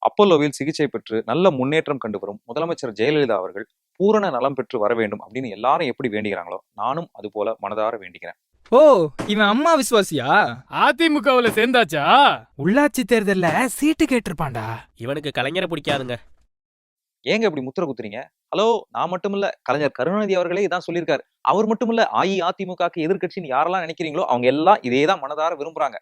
அப்பல்லோவில் சிகிச்சை பெற்று நல்ல முன்னேற்றம் கண்டு வரும் முதலமைச்சர் ஜெயலலிதா அவர்கள் பூரண நலம் பெற்று வர வேண்டும் அப்படின்னு எல்லாரும் எப்படி வேண்டிக்கிறாங்களோ நானும் அது போல மனதார வேண்டிக்கிறேன். ஓ, இவன் அம்மா விசுவாசியா? அதிமுகவுல சேர்ந்தாச்சா? உள்ளாட்சி தேர்தல்ல சீட்டு கேட்டிருப்பான்டா. இவனுக்கு கலைஞரை பிடிக்காதுங்க. ஏங்க இப்படி முத்திர குத்துறீங்க? ஹலோ, நான் மட்டும் இல்ல, கலைஞர் கருணாநிதி அவர்களே இதான் சொல்லியிருக்காரு. அவர் மட்டும் இல்ல, அஇஅதிமுகக்கு எதிர்க்கட்சின்னு யாரெல்லாம் நினைக்கிறீங்களோ அவங்க எல்லாம் இதேதான் மனதார விரும்புறாங்க.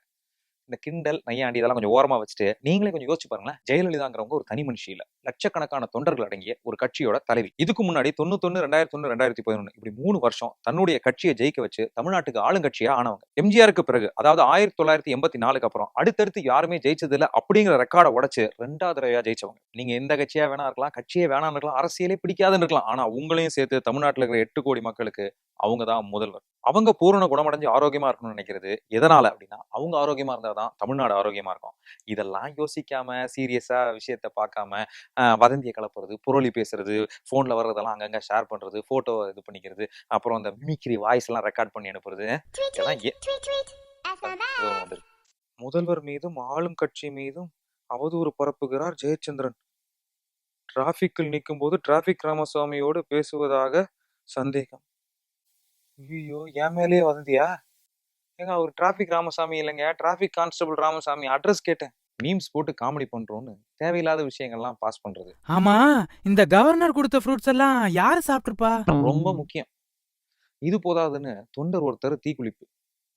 இந்த கிண்டல் நையாண்டி இதெல்லாம் கொஞ்சம் ஓரமா வச்சுட்டு நீங்களே கொஞ்சம் யோசிச்சு பாருங்களேன். ஜெயலலிதாங்கிறவங்க ஒரு தனி மனுஷி இல்ல, லட்சக்கணக்கான தொண்டர்கள் அடங்கிய ஒரு கட்சியோட தலைவி. இதுக்கு முன்னாடி 91, 2001, 2011 இப்படி 3 வருஷம் தன்னுடைய கட்சியை ஜெயிக்க வச்சு தமிழ்நாட்டுக்கு ஆளுங்கட்சியா ஆனவங்க. எம்ஜிஆருக்கு பிறகு, அதாவது 1984க்கு அப்புறம் அடுத்தடுத்து யாருமே ஜெயிச்சது இல்ல அப்படிங்கிற ரெக்கார்டை உடைச்சு 2வது தடவையா ஜெயிச்சவங்க. நீங்க எந்த கட்சியா வேணா இருக்கலாம், கட்சியே வேணாம் இருக்கலாம், அரசியலே பிடிக்காதுன்னு இருக்கலாம், ஆனா உங்களையும் சேர்த்து தமிழ்நாட்டுல இருக்கிற 8 கோடி மக்களுக்கு அவங்க தான் முதல்வர். அவங்க பூரண குணமடைஞ்சு ஆரோக்கியமா இருக்கணும்னு நினைக்கிறது எதனால அப்படின்னா, அவங்க ஆரோக்கியமா இருந்தாதான் தமிழ்நாடு ஆரோக்கியமா இருக்கும். இதெல்லாம் யோசிக்காம சீரியஸா விஷயத்த பார்க்காம வதந்தியை கலப்புறது, புரளி பேசுறது, போன்ல வர்றதெல்லாம் அங்கங்க ஷேர் பண்றது, போட்டோ இது பண்ணிக்கிறது, அப்புறம் அந்த மிமிக்ரி வாய்ஸ் எல்லாம் ரெக்கார்ட் பண்ணி அனுப்புறது, முதல்வர் மீதும் ஆளும் கட்சி மீதும் அவதூறு பரப்புகிறார் ஜெயச்சந்திரன். டிராபிக்கில் நிற்கும் போது டிராபிக் ராமசாமியோடு பேசுவதாக சந்தேகம். ஐயோ, என் மேலேயே வதந்தியா? ஏங்க, அவர் டிராபிக் ராமசாமி இல்லைங்க, டிராபிக் கான்ஸ்டபிள் ராமசாமி. அட்ரஸ் கேட்டேன். மீம்ஸ் போட்டு காமெடி பண்றோம்னு தேவையில்லாத விஷயங்கள்லாம் பாஸ் பண்றது. ஆமா, இந்த கவர்னர் கொடுத்த ஃப்ரூட்ஸ் எல்லாம் யாரு சாப்பிட்டுருப்பா? ரொம்ப முக்கியம். இது போதாதுன்னு தொண்டர் ஒருத்தர் தீக்குளிப்பு.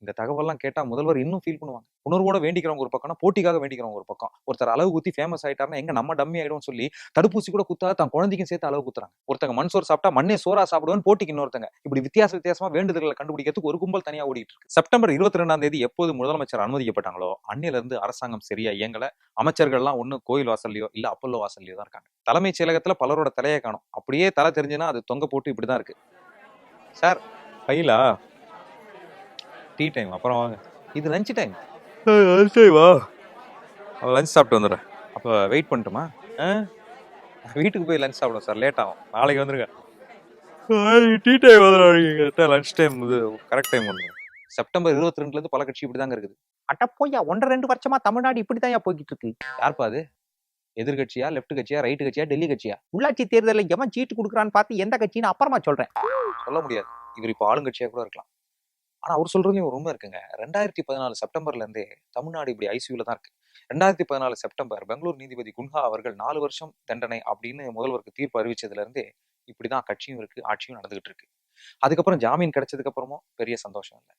இந்த தகவல்லாம் கேட்டா முதல்வர் இன்னும் ஃபீல் பண்ணுவாங்க. உணர்வோட வேண்டிக்கிறவங்க ஒரு பக்கம், போட்டிக்காக வேண்டிக்கிறவங்க ஒரு பக்கம். ஒருத்தர் அளவு குத்தி ஃபேமஸ் ஆயிட்டாருன்னா எங்க நம்ம டம்மி ஆயிடும் சொல்லி தடுப்பூசி கூட குத்தாத தன் குழந்தைக்கும் சேர்த்து அளவு குத்துறாங்க. ஒருத்தங்க மண் சோறு சாப்பிட்டா மண்ணே சோறா சாப்பிடுவேன்னு போட்டிக்கு இன்னொருத்தங்க. இப்படி வித்தியாசமா வேண்டுதல்களை கண்டுபிடிக்கிறதுக்கு ஒரு கும்பல் தனியா ஓடிட்டு இருக்கு. செப்டம்பர் 22ஆம் தேதி எப்போது முதலமைச்சர் அனுமதிக்கப்பட்டாங்களோ அன்னில இருந்து அரசாங்கம் சரியா இயங்கல. அமைச்சர்கள்லாம் ஒண்ணு கோயில் வாசல்லையோ இல்ல அப்பல்லோ வாசல்லையோ தான் இருக்காங்க. தலைமைச் செயலகத்துல பலரோட தலையை காணும். அப்படியே தலை தெரிஞ்சுன்னா அது தொங்க போட்டு இப்படிதான் இருக்கு. சார், ஃபைலா? டீ டைம் அப்புறம் வாங்க. இது லஞ்ச் டைம். லஞ்ச் சாப்பிட்டு வந்துடுறேன். அப்போ வெயிட் பண்ணட்டுமா? வீட்டுக்கு போய் லஞ்ச் சாப்பிடுவோம் சார், லேட் ஆகும். நாளைக்கு வந்துருங்க. டீ டைம் வந்துடுங்க, லஞ்ச் டைம் இது கரெக்ட் டைம் வந்துடும். செப்டம்பர் 22லேருந்து பல கட்சி இப்படிதாங்க இருக்குது. அட்ட போயா, 1.5 வருஷமா தமிழ்நாடு இப்படிதான் போய்கிட்டு இருக்கு. யார்ப்பா அது? எதிர்கட்சியா, லெப்ட் கட்சியா, ரைட்டு கட்சியா, டெல்லி கட்சியா? உள்ளாட்சி தேர்தலில் எவன் சீட்டு கொடுக்குறான்னு பார்த்து எந்த கட்சின்னு அப்புறமா சொல்றேன். சொல்ல முடியாது. இவர் இப்போ ஆளுங்கட்சியா கூட இருக்கலாம். ஆனா அவர் சொல்றதுலயும் ஒரு உண்மை இருக்குங்க. 2014 செப்டம்பர்ல இருந்தே தமிழ்நாடு இப்படி ஐசியூல தான் இருக்கு. 2014 செப்டம்பர் பெங்களூர் நீதிபதி குன்ஹா அவர்கள் 4 வருஷம் தண்டனை அப்படின்னு முதல்வருக்கு தீர்ப்பு அறிவிச்சதுல இருந்தே இப்படிதான் கட்சியும் இருக்கு, ஆட்சியும் நடந்துகிட்டு இருக்கு. அதுக்கப்புறம் ஜாமீன் கிடைச்சதுக்கு அப்புறமும் பெரிய சந்தோஷம் இல்லை.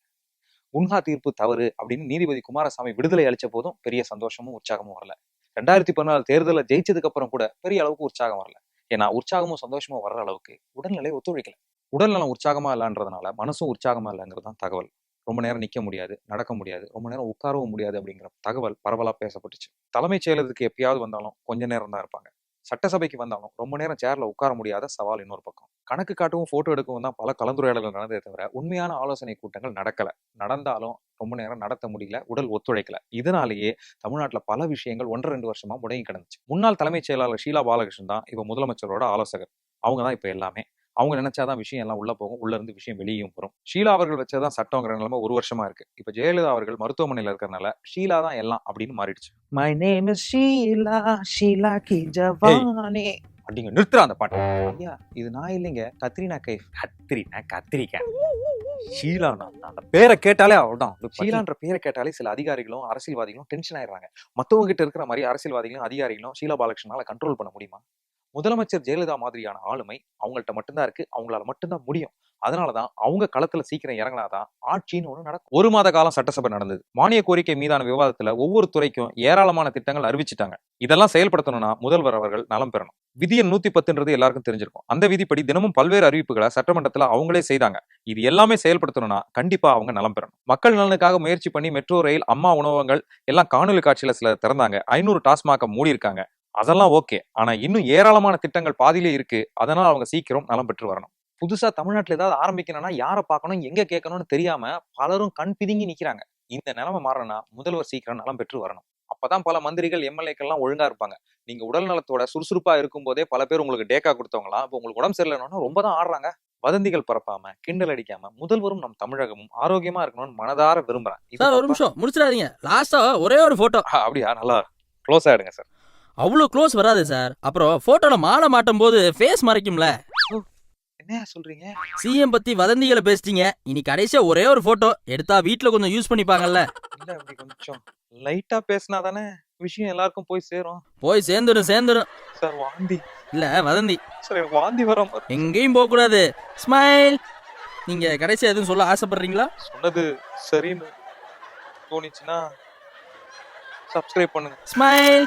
குன்ஹா தீர்ப்பு தவறு அப்படின்னு நீதிபதி குமாரசாமி விடுதலை அளிச்ச போதும் பெரிய சந்தோஷமும் உற்சாகமும் வரல. 2014 தேர்தலில் ஜெயிச்சதுக்கு அப்புறம் கூட பெரிய அளவுக்கு உற்சாகம் வரல. ஏன்னா உற்சாகமும் சந்தோஷமும் வர்ற அளவுக்கு உடல்நிலை ஒத்துழைக்கல. உடல்நலம் உற்சாகமா இல்லைன்றதுனால மனசும் உற்சாகமா இல்லைங்கிறது தான் தகவல். ரொம்ப நேரம் நிக்க முடியாது, நடக்க முடியாது, ரொம்ப நேரம் உட்காரவும் முடியாது அப்படிங்கிற தகவல் பரவலா பேசப்பட்டுச்சு. தலைமைச் செயலகத்துக்கு எப்பயாவது வந்தாலும் கொஞ்ச நேரம் தான் இருப்பாங்க. சட்டசபைக்கு வந்தாலும் ரொம்ப நேரம் சேர்ல உட்கார முடியாத சவால் இன்னொரு பக்கம். கணக்கு காட்டவும் போட்டோ எடுக்கவும் தான் பல கலந்துரையாடல்கள் நடந்ததே தவிர உண்மையான ஆலோசனை கூட்டங்கள் நடக்கல. நடந்தாலும் ரொம்ப நேரம் நடத்த முடியல, உடல் ஒத்துழைக்கல. இதனாலேயே தமிழ்நாட்டுல பல விஷயங்கள் 1-2 வருஷமா முடங்கி கிடந்துச்சு. முன்னாள் தலைமைச் செயலாளர் ஷீலா பாலகிருஷ்ணன் தான் இப்ப முதலமைச்சரோட ஆலோசகர். அவங்க தான் இப்ப எல்லாமே. அவங்க நினைச்சாதான் விஷயம் எல்லாம் உள்ள போகும், உள்ள இருந்து விஷயம் வெளியும் வரும். ஷீலா அவர்கள் வச்சதான் சட்டங்கிற நிலைமை 1 வருஷமா இருக்கு. இப்ப ஜெயலலிதா அவர்கள் மருத்துவமனையில இருக்கிறதுனால ஷீலா தான் எல்லாம் அப்படின்னு மாறிடுச்சு. My name is Sheela, Sheela கி ஜவானே அப்படிங்க. நிறுத்துற அந்த பாட்டு. ஐயா, இது நான் இல்லைங்க, கத்ரீனா கைஃப். கத்திரிக்காய் ஷீலானா அந்த பேரை கேட்டாலே அவ்வளவுதான். ஷீலான்ற பேரை கேட்டாலே சில அதிகாரிகளும் அரசியல்வாதிகளும் டென்ஷன் ஆயிடுறாங்க. மத்தவங்க கிட்ட இருக்கிற மாதிரி அரசியல்வாதிகளும் அதிகாரிகளும் ஷீலா பாலகிருஷ்ணனால கண்ட்ரோல் பண்ண முடியுமா? முதலமைச்சர் ஜெயலலிதா மாதிரியான ஆளுமை அவங்கள்ட்ட மட்டும்தான் இருக்கு, அவங்களால மட்டும்தான் முடியும். அதனாலதான் அவங்க களத்துல சீக்கிரம் இறங்கினாதான் ஆட்சின்னு ஒண்ணு நடக்கும். 1 மாத காலம் சட்டசபை நடந்தது. மானிய கோரிக்கை மீதான விவாதத்துல ஒவ்வொரு துறைக்கும் ஏராளமான திட்டங்கள் அறிவிச்சிட்டாங்க. இதெல்லாம் செயல்படுத்தணும்னா முதல்வர் அவர்கள் நலம் பெறணும். விதி எண் 110 எல்லாருக்கும் தெரிஞ்சிருக்கும். அந்த விதிப்படி தினமும் பல்வேறு அறிவிப்புகளை சட்டமன்றத்துல அவங்களே செய்தாங்க. இது எல்லாமே செயல்படுத்தணும்னா கண்டிப்பா அவங்க நலம் பெறணும். மக்கள் நலனுக்காக முயற்சி பண்ணி மெட்ரோ ரயில், அம்மா உணவகங்கள் எல்லாம் காணொலி காட்சியில சில திறந்தாங்க. 500 டாஸ்மாக மூடி இருக்காங்க. அதெல்லாம் ஓகே. ஆனா இன்னும் ஏராளமான திட்டங்கள் பாதியிலே இருக்கு. அதனால அவங்க சீக்கிரம் நலம் பெற்று வரணும். புதுசா தமிழ்நாட்டுல ஏதாவது ஆரம்பிக்கணும்னா யாரை பார்க்கணும், எங்க கேட்கணும்னு தெரியாம பலரும் கண் பிதுங்கி நிக்கிறாங்க. இந்த நிலைமை மாறணும்னா முதல்வர் சீக்கிரம் நலம் பெற்று வரணும். அப்பதான் பல மந்திரிகள், எம்எல்ஏக்கள் எல்லாம் ஒழுங்கா இருப்பாங்க. நீங்க உடல் நலத்தோட சுறுசுறுப்பா இருக்கும் போதே பல பேர் உங்களுக்கு டேக்கா கொடுத்தவங்களாம் இப்ப உங்களுக்கு உடம்பு சரியில்லைன்னு ரொம்ப தான் ஆடுறாங்க. வதந்திகள் பரப்பாம, கிண்டல் அடிக்காம முதல்வரும் நம் தமிழகமும் ஆரோக்கியமா இருக்கணும்னு மனதார விரும்புறேன். சார், ஒரு நிமிஷம் முடிச்சிடாதீங்க. லாஸ்டா ஒரே ஒரு போட்டோ. அப்படியா? நல்லா க்ளோஸ் ஆயிடுங்க சார். அவ்வளோ க்ளோஸ் வராது சார். அப்புறம் போட்டோல மாலை மாட்டும் போது ஃபேஸ் மறைக்கும்ல. என்ன சொல்றீங்க? சிஎம் பத்தி வதந்திகளை பேசிட்டீங்க. இனி கடைசியா ஒரே ஒரு போட்டோ எடுத்தா வீட்ல கொஞ்சம் யூஸ் பண்ணிப்பாங்கல்ல. இல்ல அப்படி கொஞ்சம் லைட்டா பேசினா தானே விஷயம் எல்லாருக்கும் போய் சேரும். போய் சேர்ந்துடும். சார் வாந்தி. இல்ல வதந்தி. சார் எனக்கு வாந்தி வர மாதிரி. எங்கேயும் போக கூடாது. ஸ்மைல். நீங்க கடைசியா எதுவும் சொல்ல ஆசைப்படுறீங்களா? சொன்னது சரின்னு தோணிச்சுன்னா சப்ஸ்கிரைப் பண்ணுங்க. ஸ்மைல்.